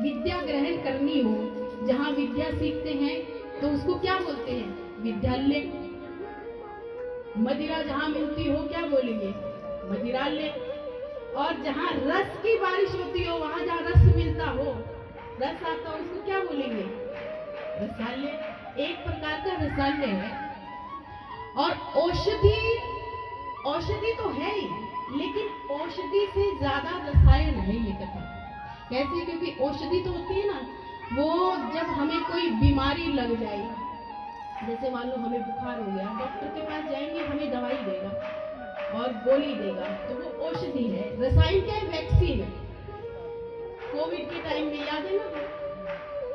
विद्या ग्रहण करनी हो, जहाँ विद्या सीखते हैं तो उसको क्या बोलते हैं? विद्यालय। मदिरा जहाँ मिलती हो क्या बोलेंगे? मदिरालय। और जहाँ रस की बारिश होती हो, वहां जहाँ रस मिलता हो, रस आता हो, उसको क्या बोलेंगे? रसालय। एक प्रकार का रसालय है। और औषधि तो है ही, लेकिन औषधि से ज्यादा रसायन है ये कथा। कैसे? क्योंकि औषधि तो होती है ना, वो जब हमें कोई बीमारी लग जाए, जैसे मान लो हमें बुखार हो गया, डॉक्टर के पास जाएंगे, हमें दवाई देगा और गोली देगा, तो वो औषधि है। रसायन क्या है? वैक्सीन। कोविड के टाइम में याद है ना,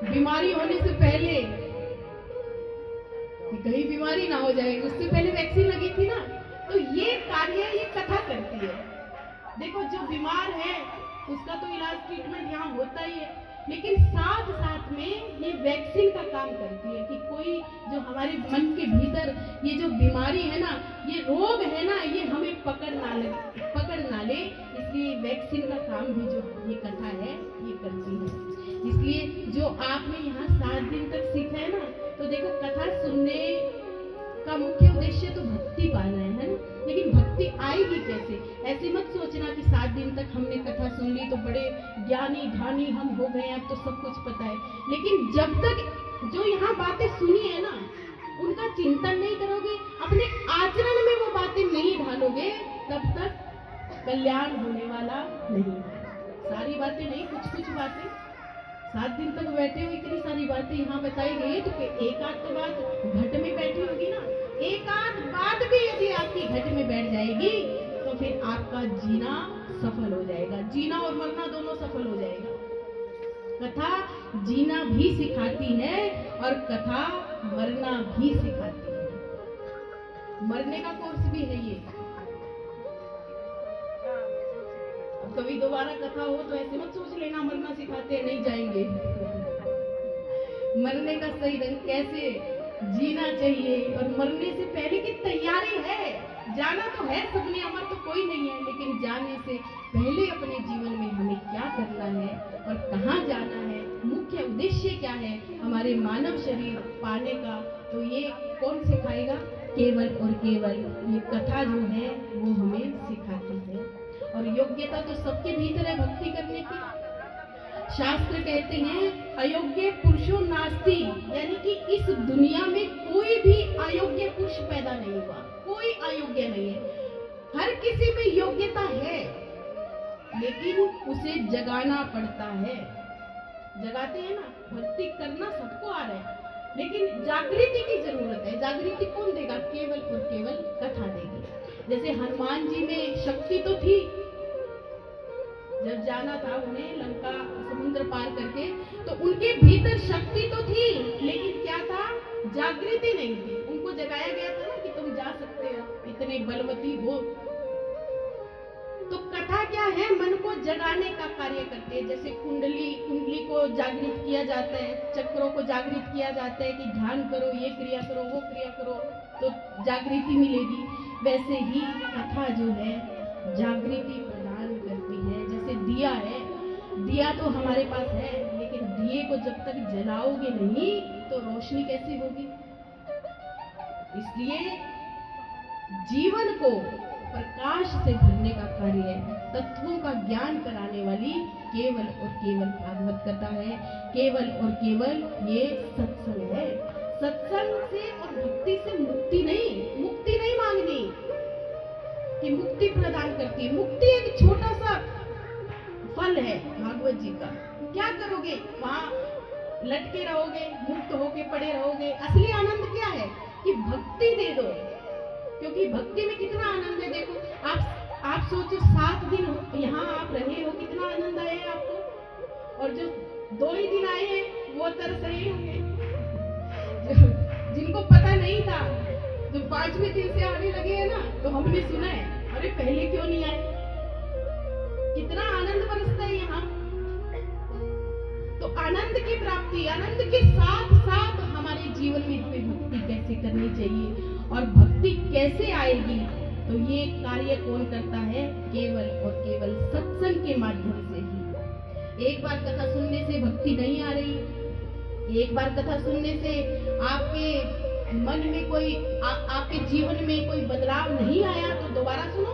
बीमारी होने से पहले कि कहीं बीमारी ना हो जाए, उससे पहले वैक्सीन लगी थी ना। तो ये कार्य ये कथा करती है। देखो, जो बीमार है उसका तो इलाज ट्रीटमेंट यहाँ होता ही है, लेकिन साथ साथ में ये वैक्सीन का काम करती है कि कोई जो हमारे मन के भीतर ये जो बीमारी है ना, ये रोग है ना, ये हमें पकड़ ना ले। इसलिए वैक्सीन का काम भी जो ये कथा है ये करती है। इसलिए जो आपने यहाँ 7 दिन तक सीखा है ना, तो देखो कथा सुनने का मुख्य उद्देश्य तो भक्ति पाना है ना, लेकिन भक्ति आएगी कैसे? ऐसे मत सोचना कि 7 दिन तक हमने कथा सुन ली तो बड़े ज्ञानी ढानी हम हो गए, अब तो सब कुछ पता है। लेकिन जब तक जो यहाँ बातें सुनी है ना, उनका चिंतन नहीं करोगे, अपने आचरण में वो बातें नहीं ढालोगे, तब तक कल्याण होने वाला नहीं। सारी बातें नहीं, कुछ बातें। 7 दिन तक बैठे हो, इतनी सारी बातें यहाँ बताई गई है, तो एक आध तो बात घट में बैठी होगी ना। एक आध बात भी यदि आपकी घट में बैठ जाएगी तो फिर आपका जीना सफल हो जाएगा। जीना और मरना दोनों सफल हो जाएगा। कथा जीना भी सिखाती है और कथा मरना भी सिखाती है। मरने का कोर्स भी है ये। कभी दोबारा कथा हो तो ऐसे मत सोच लेना मरना सिखाते हैं, नहीं जाएंगे। मरने का सही ढंग कैसे जीना चाहिए, और मरने से पहले की तैयारी है। जाना तो है सबने, अमर तो कोई नहीं है, लेकिन जाने से पहले अपने जीवन में हमें क्या करना है और कहाँ जाना है, मुख्य उद्देश्य क्या है हमारे मानव शरीर पाने का, तो ये कौन सिखाएगा? केवल और केवल ये कथा जो है वो हमें सिखाती है। और योग्यता तो सबके भीतर है भक्ति करने की। शास्त्र कहते हैं अयोग्य पुरुषो नास्ति, यानी कि इस दुनिया में कोई भी अयोग्य पुरुष पैदा नहीं हुआ, कोई अयोग्य नहीं है। हर किसी में योग्यता है, लेकिन उसे जगाना पड़ता है। जगाते हैं ना, भक्ति करना सबको आ रहा है, लेकिन जागृति की जरूरत है। जागृति कौन देगा? केवल और केवल कथा देगी। जैसे हनुमान जी में शक्ति तो थी, जब जाना था उन्हें लंका समुद्र पार करके, तो उनके भीतर शक्ति तो थी, लेकिन क्या था? जागृति नहीं थी। उनको जगाया गया था ना कि तुम जा सकते हो, इतने बलवती हो। तो कथा क्या है? मन को जगाने का कार्य करती है। जैसे कुंडली को जागृत किया जाता है, चक्रों को जागृत किया जाता है कि ध्यान करो, ये क्रिया करो, वो क्रिया करो, तो जागृति मिलेगी। वैसे ही कथा जो है जागृति प्रदान करती है। जैसे दिया है, दिया तो हमारे पास है, लेकिन दिए को जब तक जलाओगे नहीं तो रोशनी कैसे होगी? इसलिए जीवन को प्रकाश से भरने का कार्य है। तत्वों का ज्ञान कराने वाली केवल और केवल भागवत कथा है। केवल और केवल ये सत्संग है। सत्संग से और भक्ति से मुक्ति नहीं मांगनी कि मुक्ति प्रदान करती है। मुक्ति एक छोटा सा फल है भागवत जी का। क्या करोगे? वहां लटके रहोगे, मुक्त होके पड़े रहोगे। असली आनंद क्या है? कि भक्ति दे दो, क्योंकि भक्ति में कितना आनंद है। देखो आप सोचो 7 दिन यहाँ आप रहे हो, कितना आनंद आया है आपको। और जो 2 ही दिन आए हैं वो तरस रहे होंगे, जिनको पता नहीं था, जो 5वें दिन से आने लगे हैं ना, तो हमने सुना है अरे पहले क्यों नहीं आए। कितना आनंद बरसता है यहाँ। तो आनंद की प्राप्ति, आनंद के साथ साथ हमारे जीवन में भक्ति कैसे करनी चाहिए और भक्ति कैसे आएगी, तो ये कार्य कौन करता है? केवल और केवल सत्संग के माध्यम से ही। एक बार कथा सुनने से भक्ति नहीं आ रही, एक बार कथा सुनने से आपके मन में कोई आपके जीवन में कोई बदलाव नहीं आया तो दोबारा सुनो।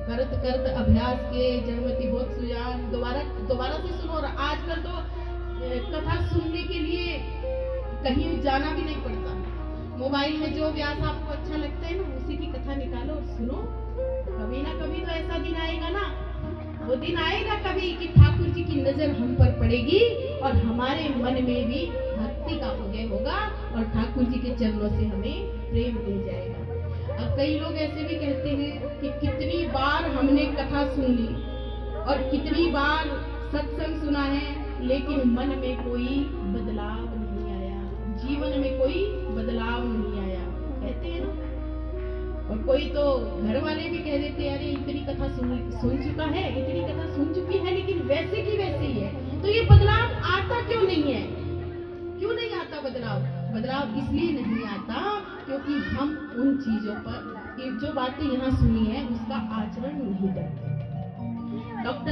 करत करत अभ्यास के जड़मति होत सुजान, दोबारा से सुनो। और आजकल तो कथा सुनने के लिए कहीं जाना भी नहीं पड़ता, मोबाइल में जो व्यास आपको अच्छा लगता है ना उसी की कथा निकालो और सुनो। कभी ना कभी तो ऐसा दिन आएगा ना, वो दिन आएगा कभी कि ठाकुर जी की नजर हम पर पड़ेगी और हमारे मन में भी भक्ति का उदय होगा और ठाकुर जी के चरणों से हमें प्रेम दे जाएगा। अब कई लोग ऐसे भी कहते हैं कि कितनी बार हमने कथा सुन ली और कितनी बार सत्संग सुना है लेकिन मन में कोई बदलाव नहीं आया, जीवन में कोई बदलाव नहीं आया, कहते हैं ना। और कोई तो घर वाले भी कह देते हैं अरे इतनी कथा सुन चुका है, इतनी कथा सुन चुकी है लेकिन वैसे की वैसे ही है, तो ये बदलाव आता क्यों नहीं है? क्यों नहीं आता बदलाव? बदलाव इसलिए नहीं आता क्योंकि हम उन चीजों पर जो बातें यहाँ सुनी है उसका आचरण नहीं करते। डॉक्टर